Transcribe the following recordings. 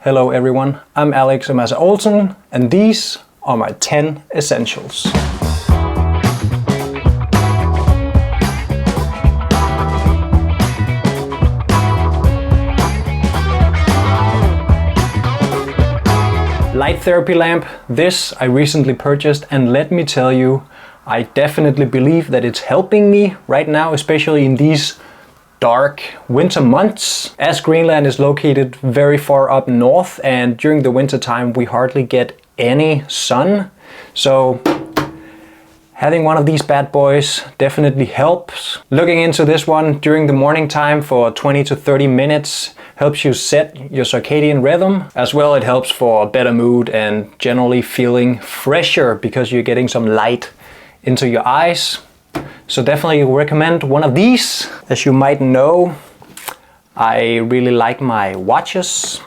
Hello everyone, I'm Alex Amasa Olsen, and these are my 10 essentials. Light therapy lamp. This I recently purchased, and let me tell you, I definitely believe that it's helping me right now, especially in these dark winter months. As Greenland is located very far up north, and during the winter time we hardly get any sun. So having one of these bad boys definitely helps. Looking into this one during the morning time for 20 to 30 minutes helps you set your circadian rhythm. As well, it helps for a better mood and generally feeling fresher because you're getting some light into your eyes. So definitely recommend one of these. As you might know, I really like my watches,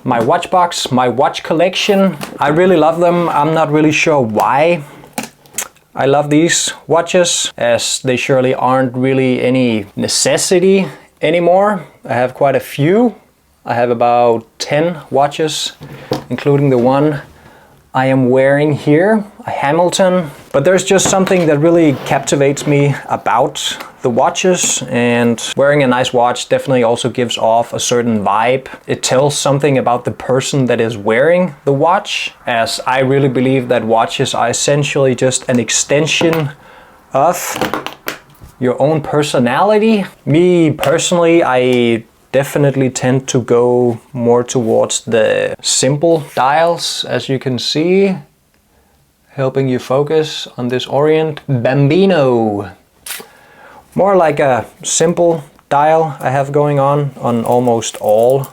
my watch box, my watch collection. I really love them. I'm not really sure why I love these watches, as they surely aren't really any necessity anymore. I have quite a few. I have about 10 watches, including the one I am wearing here, a Hamilton. But there's just something that really captivates me about the watches, and wearing a nice watch definitely also gives off a certain vibe. It tells something about the person that is wearing the watch, as I really believe that watches are essentially just an extension of your own personality. Me personally, I definitely tend to go more towards the simple dials, as you can see, helping you focus on this Orient Bambino. More like a simple dial I have going on almost all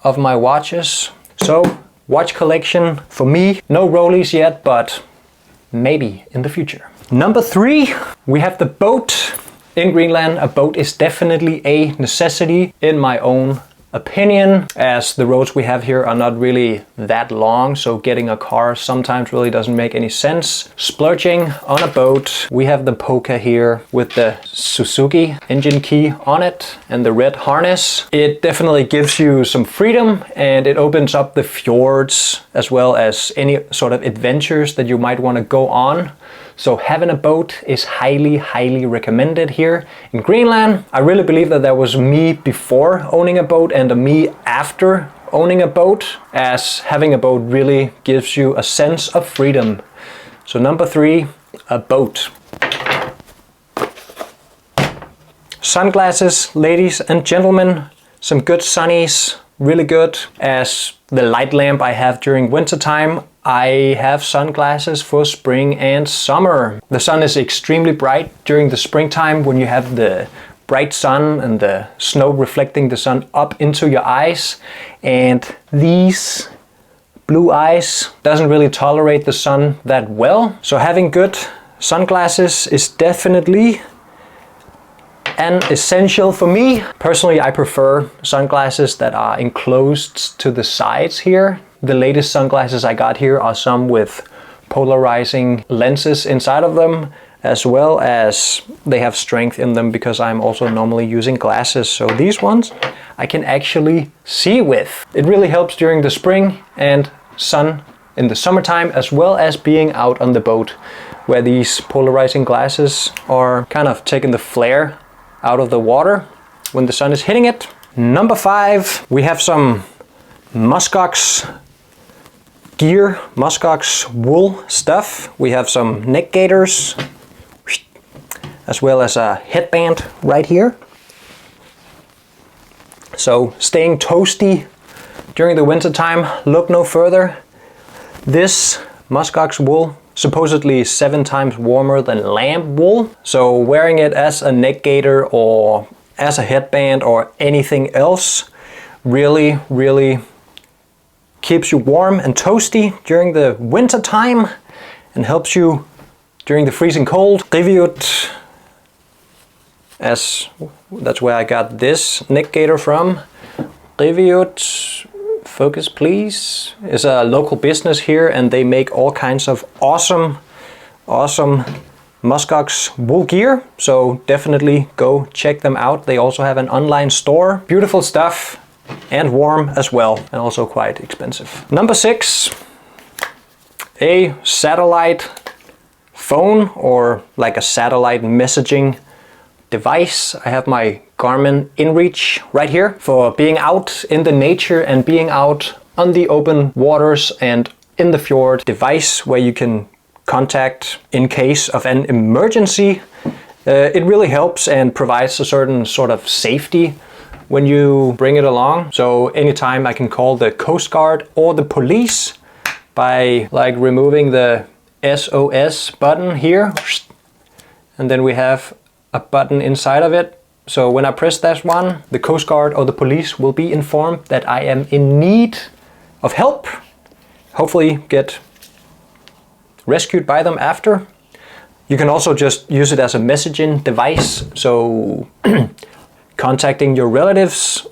of my watches. So, watch collection for me. No rollies yet, but maybe in the future. Number 3, we have the boat. In Greenland, a boat is definitely a necessity in my own opinion, as the roads we have here are not really that long, so getting a car sometimes really doesn't make any sense. Splurging on a boat. We have the Polka here with the Suzuki engine key on it and the red harness. It definitely gives you some freedom, and it opens up the fjords as well as any sort of adventures that you might want to go on. So having a boat is highly recommended here in Greenland. I really believe that there was me before owning a boat and a me after owning a boat, as having a boat really gives you a sense of freedom. So number 3, a boat. Sunglasses, ladies and gentlemen, some good sunnies, really good. As the light lamp I have during winter time, I have sunglasses for spring and summer. The sun is extremely bright during the springtime when you have the bright sun and the snow reflecting the sun up into your eyes, and these blue eyes doesn't really tolerate the sun that well. So having good sunglasses is definitely an essential for me. Personally, I prefer sunglasses that are enclosed to the sides here. The latest sunglasses I got here are some with polarizing lenses inside of them, as well as they have strength in them because I'm also normally using glasses. So these ones I can actually see with. It really helps during the spring and sun in the summertime, as well as being out on the boat, where these polarizing glasses are kind of taking the flare out of the water when the sun is hitting it. Number 5, we have some MUSKOX gear, MUSKOX wool stuff. We have some neck gaiters, as well as a headband right here. So staying toasty during the winter time, look no further. This MUSKOX wool supposedly 7 times warmer than lamb wool. So wearing it as a neck gaiter or as a headband or anything else really keeps you warm and toasty during the winter time and helps you during the freezing cold. Riviut, as that's where I got this neck gaiter from. Riviut, focus please, is a local business here, and they make all kinds of awesome MUSKOX wool gear, so definitely go check them out. They also have an online store. Beautiful stuff. and warm as well, and also quite expensive. Number 6, a satellite phone, or like a satellite messaging device. I have my Garmin InReach right here for being out in the nature and being out on the open waters and in the fjord. Device where you can contact in case of an emergency. It really helps and provides a certain sort of safety when you bring it along. So anytime I can call the Coast Guard or the police by like removing the SOS button here, and then we have a button inside of it. So when I press that one, the Coast Guard or the police will be informed that I am in need of help. Hopefully get rescued by them after. You can also just use it as a messaging device, so contacting your relatives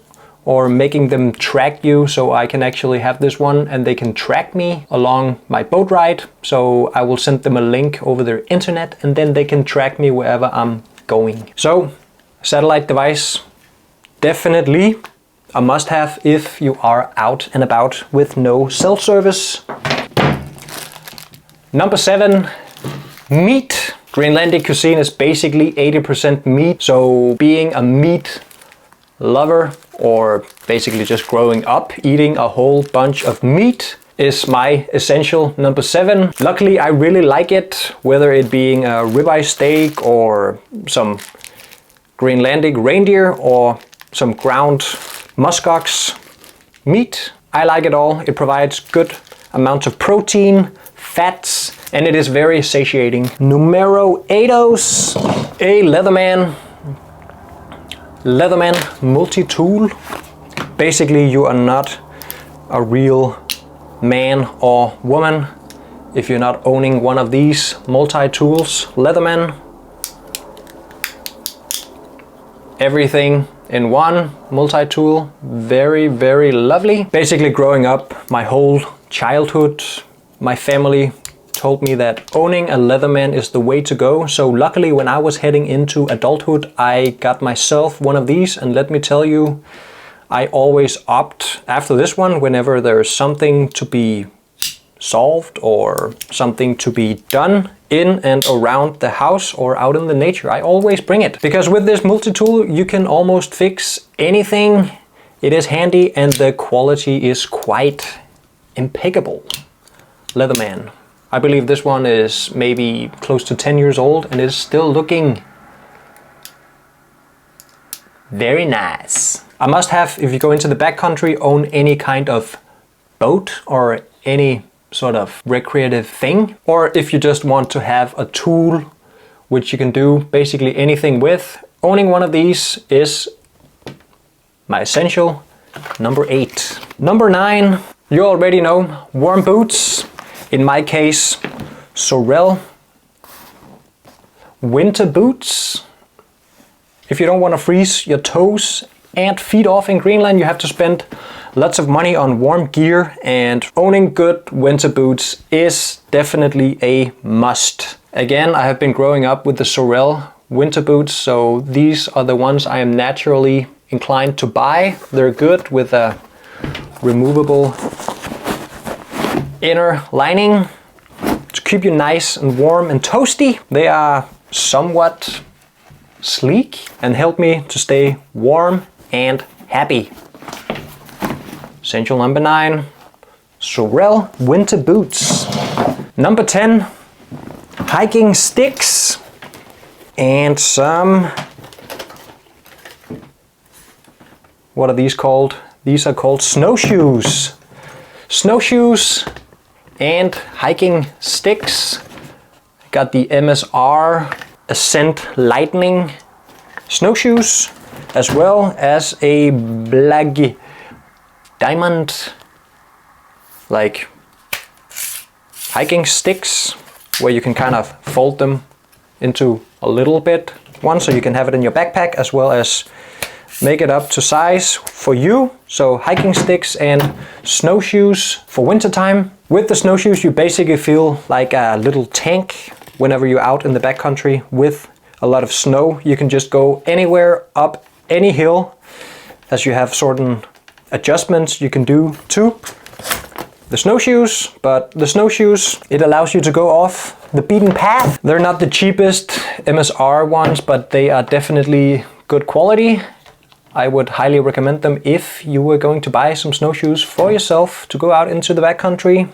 or making them track you. So I can actually have this one and they can track me along my boat ride. So I will send them a link over their internet and then they can track me wherever I'm going. So satellite device, definitely a must-have if you are out and about with no cell service. Number 7, meat. Greenlandic cuisine is basically 80% meat, so being a meat lover, or basically just growing up eating a whole bunch of meat, is my essential number 7. Luckily I really like it, whether it being a ribeye steak or some Greenlandic reindeer or some ground MUSKOX meat. I like it all. It provides good amounts of protein, fats, and it is very satiating. Numero 8, a Leatherman multi-tool. Basically you are not a real man or woman if you're not owning one of these multi-tools. Leatherman, everything in one multi-tool. Very, very lovely. Basically growing up my whole childhood, my family told me that owning a Leatherman is the way to go. So luckily when I was heading into adulthood, I got myself one of these, and let me tell you, I always opt after this one whenever there's something to be solved or something to be done in and around the house or out in the nature. I always bring it, because with this multi-tool you can almost fix anything. It is handy and the quality is quite impeccable. Leatherman. I believe this one is maybe close to 10 years old and is still looking very nice. A must have if you go into the backcountry, own any kind of boat or any sort of recreative thing, or if you just want to have a tool which you can do basically anything with, owning one of these is my essential number 8. Number 9, you already know, warm boots. In my case, Sorel winter boots. If you don't want to freeze your toes and feet off in Greenland, you have to spend lots of money on warm gear, and owning good winter boots is definitely a must. Again, I have been growing up with the Sorel winter boots, so these are the ones I am naturally inclined to buy. They're good with a removable inner lining to keep you nice and warm and toasty. They are somewhat sleek and help me to stay warm and happy. Essential number 9, Sorel winter boots. Number 10, hiking sticks and some, what are these called? These are called snowshoes. Snowshoes and hiking sticks. Got the MSR Ascent Lightning snowshoes, as well as a black diamond like hiking sticks, where you can kind of fold them into a little bit one, so you can have it in your backpack, as well as make it up to size for you. So hiking sticks and snowshoes for winter time. With the snowshoes you basically feel like a little tank whenever you're out in the backcountry with a lot of snow. You can just go anywhere up any hill, as you have certain adjustments you can do to the snowshoes, but the snowshoes, it allows you to go off the beaten path. They're not the cheapest MSR ones, but they are definitely good quality. I would highly recommend them if you were going to buy some snowshoes for yourself to go out into the backcountry.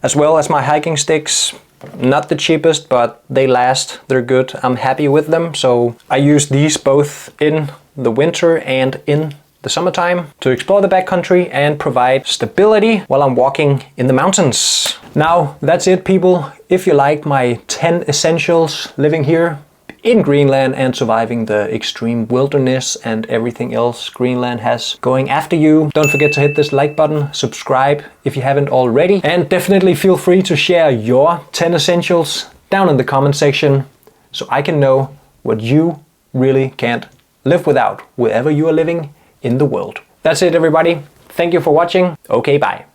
As well as my hiking sticks. Not the cheapest, but they last, they're good. I'm happy with them, so I use these both in the winter and in the summertime to explore the backcountry and provide stability while I'm walking in the mountains. Now, that's it, people. If you liked my 10 essentials living here in Greenland and surviving the extreme wilderness and everything else Greenland has going after you, don't forget to hit this like button, subscribe if you haven't already, and definitely feel free to share your 10 essentials down in the comment section so I can know what you really can't live without wherever you are living in the world. That's it, everybody. Thank you for watching. Okay, bye.